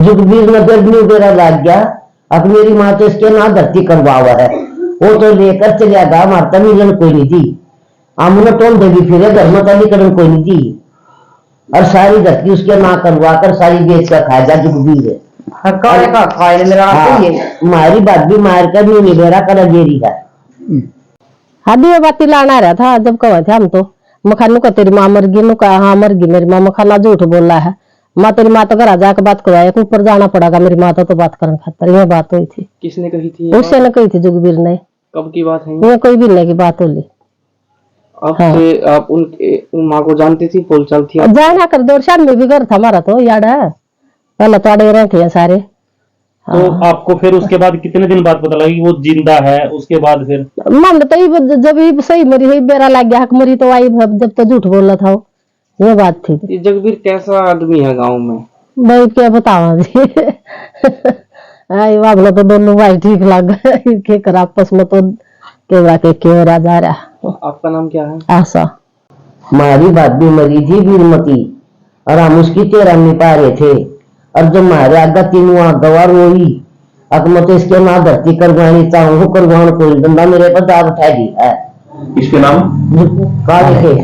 जुगबीर में गर्मी वगैरह लग गया। अब मेरी माँ तो इसके ना धरती करवा हुआ है, वो तो लेकर चलिया गा मारता मिलन कोई नहीं दी। आमुना टोल देगी फिर घर में तलीकरण कोई नहीं दी, और सारी धरती उसके ना करवा कर सारी बेच कर खा जा जुगबीर है। मारी बात भी मार कर नहीं मेरा कर गेरी है। हादी बाती लाना रहा था जब कहा थे हम तो मखानू का तेरी माँ मर गई, नु कहा हाँ मर गई मेरी माँ। मखाना झूठ बोल रहा है, माँ तेरी माँ तो घर जाकर बात करवाया, ऊपर जाना पड़ेगा मेरी माँ तो बात करने खातर। ये बात हुई थी। किसने कही थी? उससे ने कही थी जुगबीर ने। कब की बात है ये कोई भी नहीं की बात होली। आपसे आप उन माँ को जानती थी, बोलचाल थी? जाना कर दो शाम में भी घर था हमारा तो याद है, पहले तो अड़े रहे थे सारे। तो आपको फिर उसके बाद कितने दिन बाद पता लगा कि वो जिंदा है? उसके बाद फिर मन तो जब ही सही मरी हुई बेरा लग गया हक मरी तो आई, जब तो झूठ बोल रहा था वो। ये बात थी। ये जगबीर कैसा आदमी है गांव में? भाई क्या बतावा जी आई वागलो तो दोनों भाई ठीक लग गए के कर आपस में तो के राजा रहा। आपका नाम क्या है? आशा। मारी बात भी मरी थी वीरमती, और हम उसकी तेरा नहीं पा रहे थे, और जब मारे आगा तीनों गवार रोई। अब मैं तो इसके ना धरती करवानी चाहूँ करवान कोई बंदा मेरे पर दाग उठा दी है। इसके नाम काले के,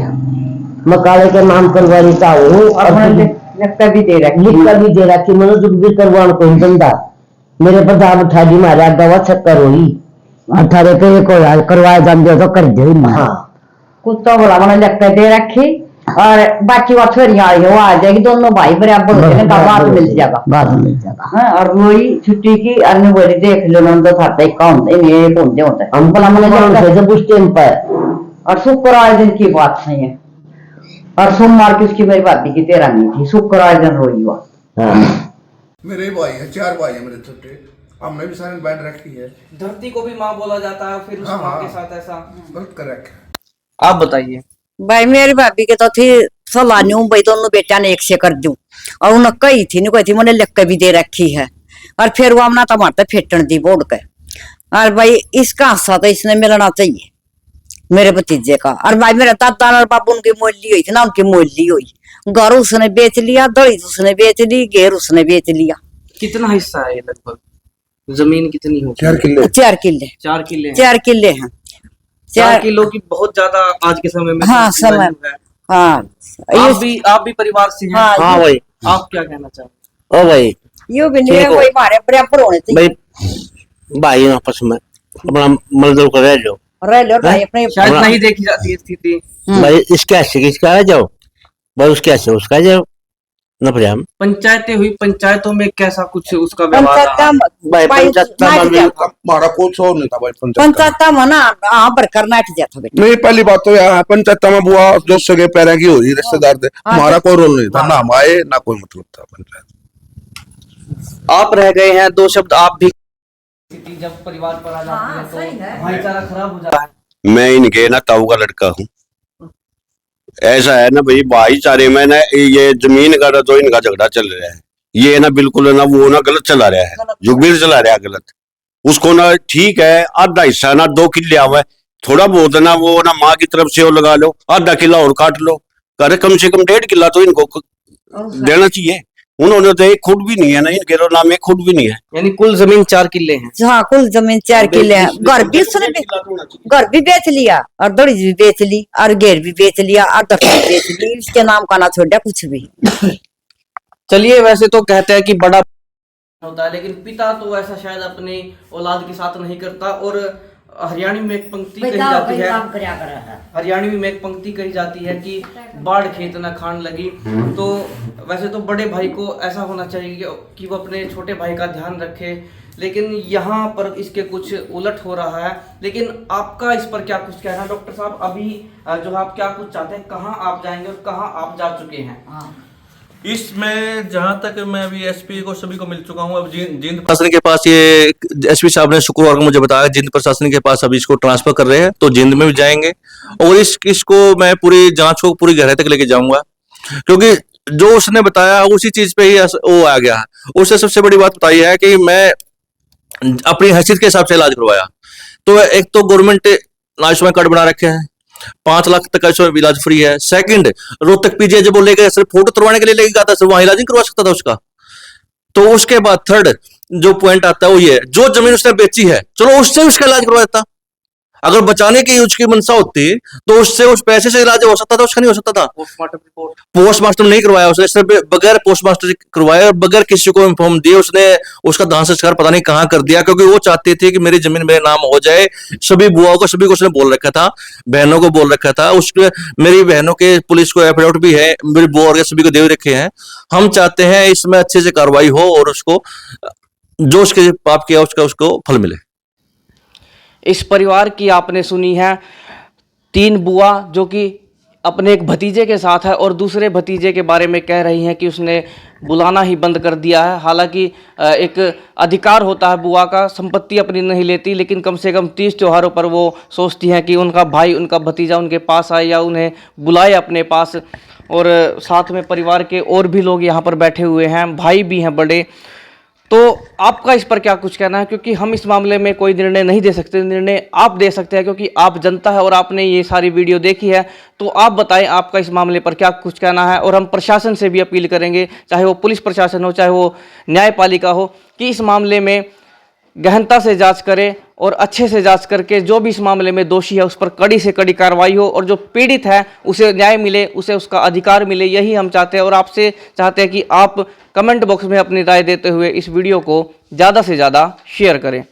मैं काले के नाम करवानी चाहूँ, और लिखकर भी दे रखी मैंने जुगबीर करवान कोई बंदा मेरे पर दाग उठा दी। मारे आगा वा चक्कर हुई 18 पे को करवाया जान दे तो कर दे। हाँ कुत्ता बोला मैंने लिखकर दे रखी, और बाकी वो छोरियां आई वो आ जाएगी, दोनों भाई बराबर बात मिल जाएगा, बात मिल जाएगा। हाँ, और वही छुट्टी की अन्य बोली देख लो ना तो था कौन ये कौन होता है हम बोला मैंने जब उस टाइम पर। और शुक्रवार दिन की बात है ये, और सोमवार की उसकी मेरी भाभी की 13 नहीं थी, शुक्रवार दिन रोई हुआ। मेरे भाई है, 4 भाई है मेरे छोटे, हमने भी सारे बैंड रखी है। धरती को भी माँ बोला जाता है, फिर उस माँ के साथ ऐसा गलत कर रखा है। आप बताइए। भाई मेरी भाभी के तो थी सलानी हूँ भाई, दोनों बेटिया ने एक से कर दूं, और उन्हें कही थी मैंने लिख के भी दे रखी है। और फिर वो हमने तो मारते फेटन दी बोर्ड के, और भाई इसका हिस्सा तो इसने मिलना चाहिए मेरे भतीजे का। और भाई मेरे दादा और बाबू उनकी मोली हुई थी ना, उनकी मोली हुई, घर उसने बेच लिया, दड़ी उसने बेच ली, घेर उसने बेच लिया। कितना हिस्सा है ये लगभग? जमीन कितनी हो? 4 किले। 4 किले। 4 किले? 4 किले हैं। 4 किलो की बहुत ज्यादा आज के समय में। हाँ समय है। हाँ आप भी परिवार से हैं? हाँ भाई आप क्या कहना चाहेंगे? ओ भाई यो भी नहीं कोई मारे बराबर होने चाहिए भाई आपस में अपना मजदूर कर रह जाओ, रह लो भाई अपने। शायद नहीं देखी जाती है स्थिति। भाई इसके ऐसे किसका आ जाओ, भाई उसके ऐसे उसका जाओ न प्रेम। पंचायतें हुई, पंचायतों में कैसा कुछ उसका व्यवहार रहा? भाई पंचायत हमारा कुछ और नहीं था भाई पंचायत में ना हाँ पर करना जाता बेटा। नहीं, पहली बात तो यार पंचायत में बुआ जो सगे पैरा की हुई रिश्तेदार थे, हमारा कोई रोल नहीं था, ना हम आए ना कोई मतलब था पंचायत। आप रह गए हैं, 2 शब्द आप भी। जब परिवार पर आ जाती है तो भाईचारा खराब हो जाता है। मैं इनके ना ताऊ का लड़का हूँ। ऐसा है ना भाई, भाईचारे में ना ये जमीन का तो इनका झगड़ा चल रहा है। ये ना बिल्कुल ना वो ना गलत चला रहा है, जुगबीर चला रहा है गलत। उसको ना ठीक है आधा हिस्सा ना 2 किले आवा है, थोड़ा बहुत ना वो ना माँ की तरफ से वो लगा लो, आधा किला और काट लो, करे कम से कम 1.5 किला तो इनको देना चाहिए। उन्होंने तो 1 फुट भी नहीं है ना, इनके नाम 1 फुट भी नहीं है। यानी कुल जमीन 4 किले हैं। हाँ कुल जमीन 4 किले हैं। घर भी उसने घर भी बेच लिया, और दड़ी भी बेच ली, और घेर भी बेच लिया, और दफ्तर भी बेच ली, इसके नाम का ना छोड़ा कुछ भी। चलिए वैसे तो कहते हैं कि बड़ा होता है, लेकिन पिता तो ऐसा शायद अपने औलाद के साथ नहीं करता। और हरियाणी में एक पंक्ति कही जाती है, हरियाणी में एक पंक्ति कही जाती है कि बाढ़ खेत न खान लगी। तो वैसे तो बड़े भाई को ऐसा होना चाहिए कि वो अपने छोटे भाई का ध्यान रखे, लेकिन यहाँ पर इसके कुछ उलट हो रहा है। लेकिन आपका इस पर क्या कुछ कहना डॉक्टर साहब? अभी जो आप क्या कुछ चाहते हैं, कहाँ आप जाएंगे और कहाँ आप जा चुके हैं? इसमें जहां तक मैं अभी एसपी को सभी को मिल चुका हूं। अब जींद प्रशासन के पास ये एसपी साहब ने शुक्रवार को मुझे बताया जींद प्रशासन के पास अभी इसको ट्रांसफर कर रहे हैं, तो जींद में भी जाएंगे और इसको मैं पूरी जांच को पूरी गहराई तक लेके जाऊंगा, क्योंकि जो उसने बताया उसी चीज पे ही वो आ गया। उससे सबसे बड़ी बात बताई है कि मैं अपनी हैसियत के हिसाब से इलाज करवाया। तो एक तो गवर्नमेंट ने आयुष्मान कार्ड बना रखे हैं, 5 लाख तक का इलाज फ्री है। सेकंड, रोहतक पीजीआई जब वो ले गए सिर्फ फोटो करवाने के लिए लेके गया था, सिर्फ वहां इलाज नहीं करवा सकता था उसका। तो उसके बाद थर्ड जो पॉइंट आता है वो ये है, जो जमीन उसने बेची है चलो उससे उसका इलाज करवा देता। अगर बचाने की उसकी मंशा होती तो उससे उस पैसे से इलाज हो सकता था, उसका नहीं हो सकता था। पोस्टमार्टम नहीं करवाया उसने, सिर्फ बगैर पोस्टमार्टम करवाया और बगैर किसी को इन्फॉर्म दिए उसने उसका दाह संस्कार पता नहीं कहाँ कर दिया, क्योंकि वो चाहते थे कि मेरी जमीन मेरे नाम हो जाए। सभी बुआओं को सभी को उसने बोल रखा था, बहनों को बोल रखा था, उसके मेरी बहनों के पुलिस को एफिडेविट भी है, मेरी बुआ और सभी को दे रखे हैं। हम चाहते हैं इसमें अच्छे से कार्रवाई हो और उसको जो उसके पाप किया उसका उसको फल मिले। इस परिवार की आपने सुनी है 3 बुआ जो कि अपने एक भतीजे के साथ है और दूसरे भतीजे के बारे में कह रही हैं कि उसने बुलाना ही बंद कर दिया है। हालांकि एक अधिकार होता है बुआ का, संपत्ति अपनी नहीं लेती, लेकिन कम से कम 30 त्योहारों पर वो सोचती हैं कि उनका भाई उनका भतीजा उनके पास आए या उन्हें बुलाए अपने पास। और साथ में परिवार के और भी लोग यहाँ पर बैठे हुए हैं, भाई भी हैं बड़े। तो आपका इस पर क्या कुछ कहना है, क्योंकि हम इस मामले में कोई निर्णय नहीं दे सकते, निर्णय आप दे सकते हैं क्योंकि आप जनता है और आपने ये सारी वीडियो देखी है। तो आप बताएं आपका इस मामले पर क्या कुछ कहना है। और हम प्रशासन से भी अपील करेंगे, चाहे वो पुलिस प्रशासन हो चाहे वो न्यायपालिका हो, कि इस मामले में गहनता से जांच करे और अच्छे से जांच करके जो भी इस मामले में दोषी है उस पर कड़ी से कड़ी कार्रवाई हो और जो पीड़ित है उसे न्याय मिले, उसे उसका अधिकार मिले। यही हम चाहते हैं और आपसे चाहते हैं कि आप कमेंट बॉक्स में अपनी राय देते हुए इस वीडियो को ज़्यादा से ज़्यादा शेयर करें।